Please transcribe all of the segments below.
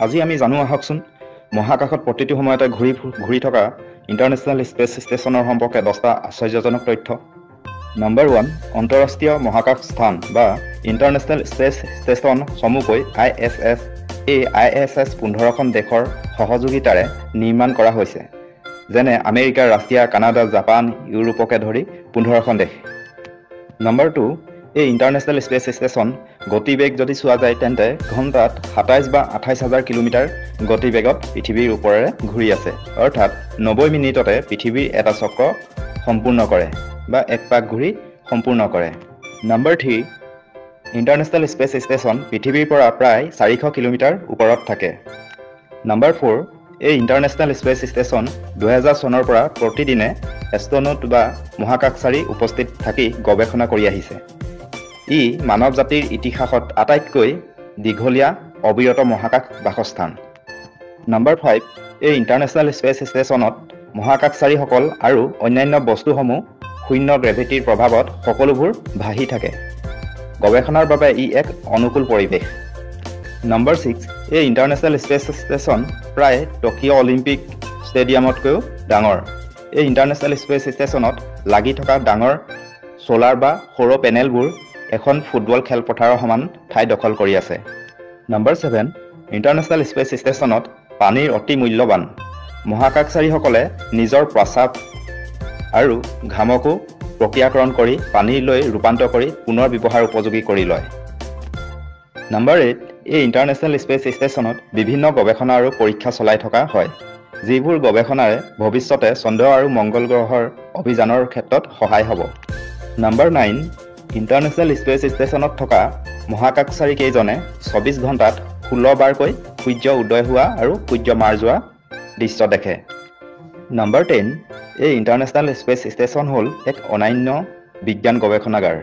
আজি আমি জানো আহকচোন মহাকাশত প্ৰতিটো সময়তে ঘূৰি থকা ইণ্টাৰনেশ্যনেল স্পেচ ষ্টেচনৰ সম্পৰ্কে 10টা আশ্চৰ্যজনক তথ্য। নম্বৰ 1, অন্তঃৰাষ্ট্ৰীয় মহাকাশ স্থান বা ইণ্টাৰনেশ্যনেল স্পেচ ষ্টেচন চমুকৈ ISS। এই ISS 15খন দেশৰ সহযোগিতাৰে নিৰ্মাণ কৰা হৈছে, যেনে আমেৰিকা, ৰাছিয়া, কানাডা, জাপান, ইউৰোপকে ধৰি 15খন দেশ। নম্বৰ 2, এই ইণ্টাৰনেশ্যনেল স্পেচ ষ্টেচন গতিবেগ যদি চোৱা যায় তেন্তে ঘণ্টাত 27 বা 28,000 কিলোমিটাৰ গতিবেগত পৃথিৱীৰ ওপৰেৰে ঘূৰি আছে, অৰ্থাৎ 90 মিনিটতে পৃথিৱীৰ এটা চক্ৰ সম্পূৰ্ণ কৰে বা এক পাক ঘূৰি সম্পূৰ্ণ কৰে। নম্বৰ 3, ইণ্টাৰনেশ্যনেল স্পেচ ষ্টেচন পৃথিৱীৰ পৰা প্ৰায় 400 কিলোমিটাৰ ওপৰত থাকে। নম্বৰ 4, এই ইণ্টাৰনেশ্যনেল স্পেচ ষ্টেচন 2000 চনৰ পৰা প্ৰতিদিনে এষ্ট্ৰনট বা মহাকাশচাৰী উপস্থিত থাকি গৱেষণা কৰি আহিছে। ই মানৱ জাতিৰ ইতিহাসত আটাইতকৈ দীঘলীয়া অবিৰত মহাকাশ বাসস্থান। নম্বৰ 5, এই ইণ্টাৰনেশ্যনেল স্পেচ ষ্টেচনত মহাকাশচাৰীসকল আৰু অন্যান্য বস্তুসমূহ শূন্য গ্ৰেভিটিৰ প্ৰভাৱত সকলোবোৰ ভাহি থাকে। গৱেষণাৰ বাবে ই এক অনুকূল পৰিৱেশ। নম্বৰ 6, এই ইণ্টাৰনেশ্যনেল স্পেচ ষ্টেচন প্ৰায় টকিঅ' অলিম্পিক ষ্টেডিয়ামতকৈও ডাঙৰ। এই ইণ্টাৰনেশ্যনেল স্পেচ ষ্টেচনত লাগি থকা ডাঙৰ ছ'লাৰ বা সৌৰ পেনেলবোৰ এখন ফুটবল খেলপথাৰৰ সমান ঠাই দখল কৰি আছে। নম্বৰ 7, ইণ্টাৰনেশ্যনেল স্পেচ ষ্টেচনত পানীৰ অতি মূল্যৱান। মহাকাশচাৰীসকলে নিজৰ প্ৰস্ৰাৱ আৰু ঘামকো প্ৰক্ৰিয়াকৰণ কৰি পানীলৈ ৰূপান্তৰ কৰি পুনৰ ব্যৱহাৰ উপযোগী কৰি লয়। নম্বৰ 8, এই ইণ্টাৰনেশ্যনেল স্পেচ ষ্টেচনত বিভিন্ন গৱেষণা আৰু পৰীক্ষা চলাই থকা হয়, যিবোৰ গৱেষণাৰে ভৱিষ্যতে চন্দ্ৰ আৰু মংগল গ্ৰহৰ অভিযানৰ ক্ষেত্ৰত সহায় হ'ব। নম্বৰ 9, ইণ্টাৰনেশ্যনেল স্পেচ ষ্টেচনত থকা মহাকাশচাৰীকেইজনে 24 ঘণ্টাত 16 বাৰকৈ সূৰ্য উদয় হোৱা আৰু সূৰ্য মাৰ যোৱা দৃশ্য দেখে। নম্বৰ 10, এই ইণ্টাৰনেশ্যনেল স্পেচ ষ্টেচন হ'ল এক অনন্য বিজ্ঞান গৱেষণাগাৰ,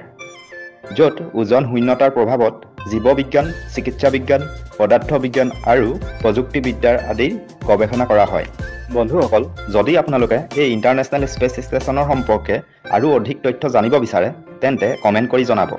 য'ত ওজন শূন্যতাৰ প্ৰভাৱত জীৱবিজ্ঞান, চিকিৎসা বিজ্ঞান, পদাৰ্থ বিজ্ঞান আৰু প্ৰযুক্তিবিদ্যাৰ আদিৰ গৱেষণা কৰা হয়। বন্ধুসকল, যদি আপোনালোকে এই ইণ্টাৰনেশ্যনেল স্পেচ ষ্টেচনৰ সম্পৰ্কে আৰু অধিক তথ্য জানিব বিচাৰে তেন্তে কমেণ্ট কৰি জনাব।